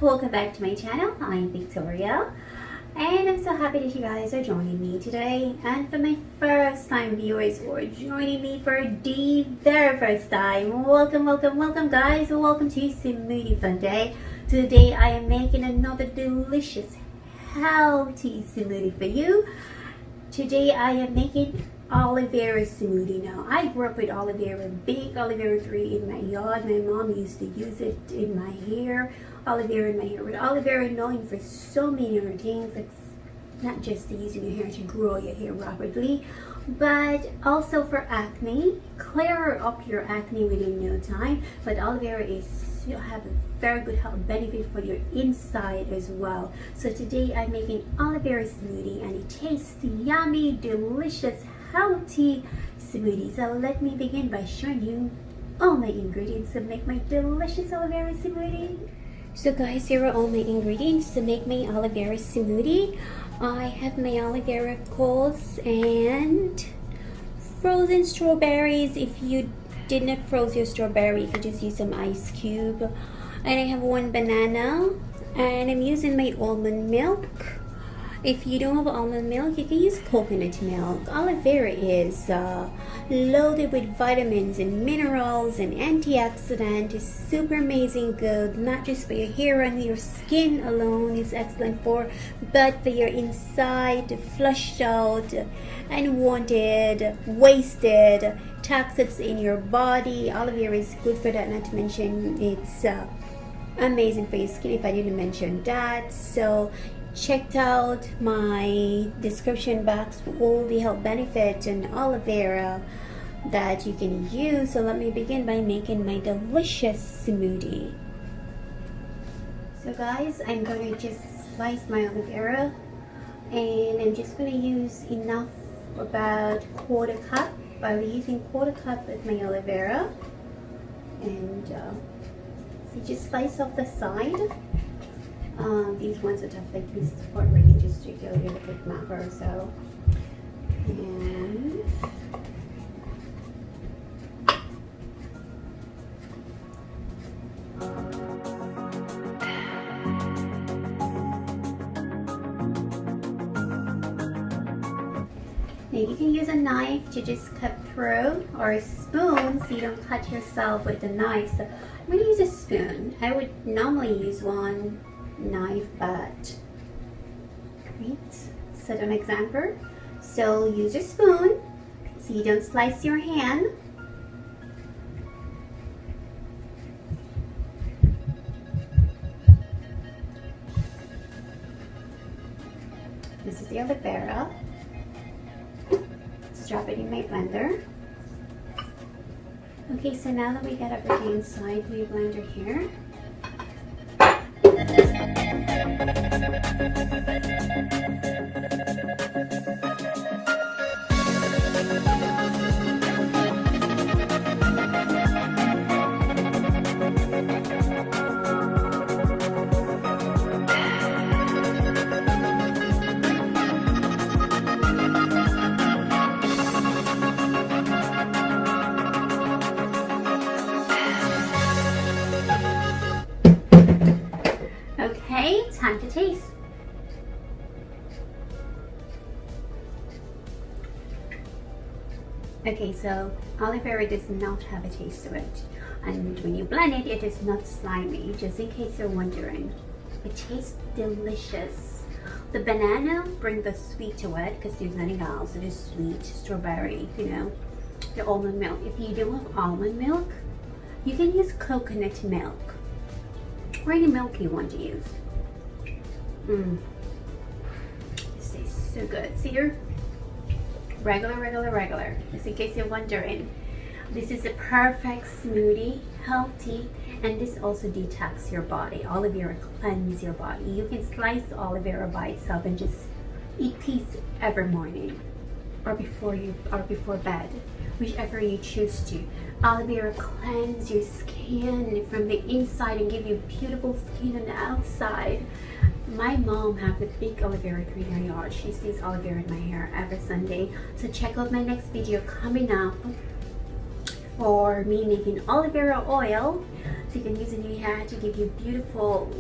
welcome back to my channel. I'm Victoria and I'm so happy that you guys are joining me today. And for my first time viewers who are joining me for the very first time, welcome guys, welcome to Smoothie Fun Day. Today I am making another delicious healthy smoothie for you. Today I am making aloe vera smoothie. Now I grew up with aloe vera, big aloe vera tree in my yard. My mom used to use it in my hair, aloe vera in my hair. With aloe vera known for so many other things, it's not just to use in your hair to grow your hair rapidly, but also for acne, clear up your acne within no time. But aloe vera have a very good health benefit for your inside as well. So today I'm making aloe vera smoothie and it tastes yummy, delicious, healthy smoothie. So let me begin by showing you all my ingredients to make my delicious aloe vera smoothie. So guys, here are all my ingredients to make my aloe vera smoothie. I have my aloe vera coals and frozen strawberries. If you did not froze your strawberry, you could just use some ice cube. And I have one banana and I'm using my almond milk. If you don't have almond milk, you can use coconut milk. Aloe vera is loaded with vitamins and minerals and antioxidants. It's super amazing good, not just for your hair and your skin alone is excellent for, but for your inside, flushed out, unwanted, wasted toxins in your body. Aloe vera is good for that, not to mention it's amazing for your skin if I didn't mention that. So check out my description box for all the health benefits and aloe vera that you can use. So let me begin by making my delicious smoothie. So guys, I'm going to just slice my aloe vera and I'm just going to use enough, about quarter cup. I'll be using quarter cup of my aloe vera, and so just slice off the side. These ones that have like this part where you just do a little bit macro, so and now you can use a knife to just cut through, or a spoon so you don't cut yourself with the knife. So I'm going to use a spoon. I would normally use one knife, but great, set an example. So use a spoon so you don't slice your hand. This is the aloe vera. Let's drop it in my blender. Okay, so now that we got everything inside my blender here, okay, time to taste. Okay, so aloe vera does not have a taste to it, and when you blend it, it is not slimy, just in case you're wondering. It tastes delicious. The banana brings the sweet to it because there's nothing else. It is sweet, strawberry, you know, the almond milk. If you don't have almond milk, you can use coconut milk or any milk you want to use. This tastes so good. See here? Regular, just in case you're wondering. This is a perfect smoothie, healthy, and this also detox your body. Aloe vera cleanse your body. You can slice aloe vera by itself and just eat these every morning, or before bed, whichever you choose to. Aloe vera cleanse your skin from the inside and give you beautiful skin on the outside. My mom have a big aloe vera tree in her yard. She sees aloe vera in my hair every Sunday. So check out my next video coming up for me making aloe vera oil. So you can use it in your hair to give you beautiful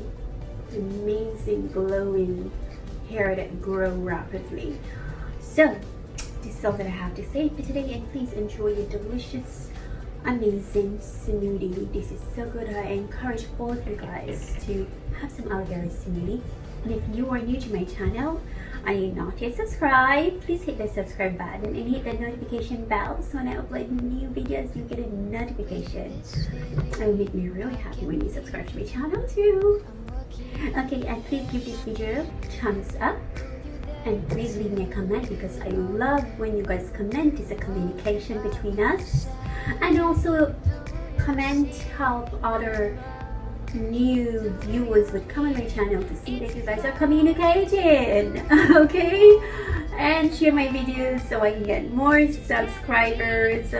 amazing glowing hair that grow rapidly. So this is all that I have to say for today, and please enjoy your delicious, amazing smoothie. This is so good. I encourage all of you guys to have some aloe vera smoothie. And if you are new to my channel and you're not yet subscribed, please hit the subscribe button and hit the notification bell so when I upload new videos you get a notification. It will make me really happy when you subscribe to my channel too. Okay, and please give this video a thumbs up and please leave me a comment, because I love when you guys comment. It's a communication between us, and also comment help other new viewers would come on my channel to see that you guys are communicating. Okay, and share my videos so I can get more subscribers.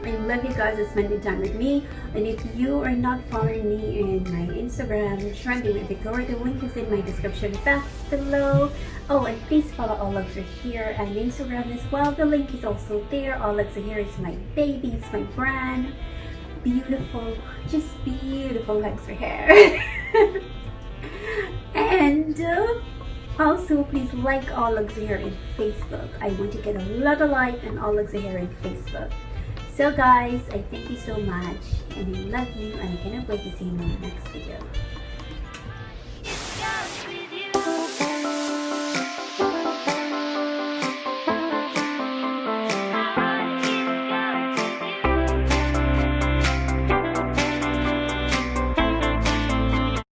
I love you guys for spending time with me. And if you are not following me in my Instagram, Trending with Victoria, the link is in my description box below. Oh, and please follow Aloe Vera and Instagram as well. The link is also there. Aloe Vera is my baby, it's my brand. Beautiful, just beautiful legs for hair. And also please like Aloe Vera in Facebook. I want to get a lot of likes on Aloe Vera in Facebook. So guys, I thank you so much and I love you, and I cannot wait to see you in my next video.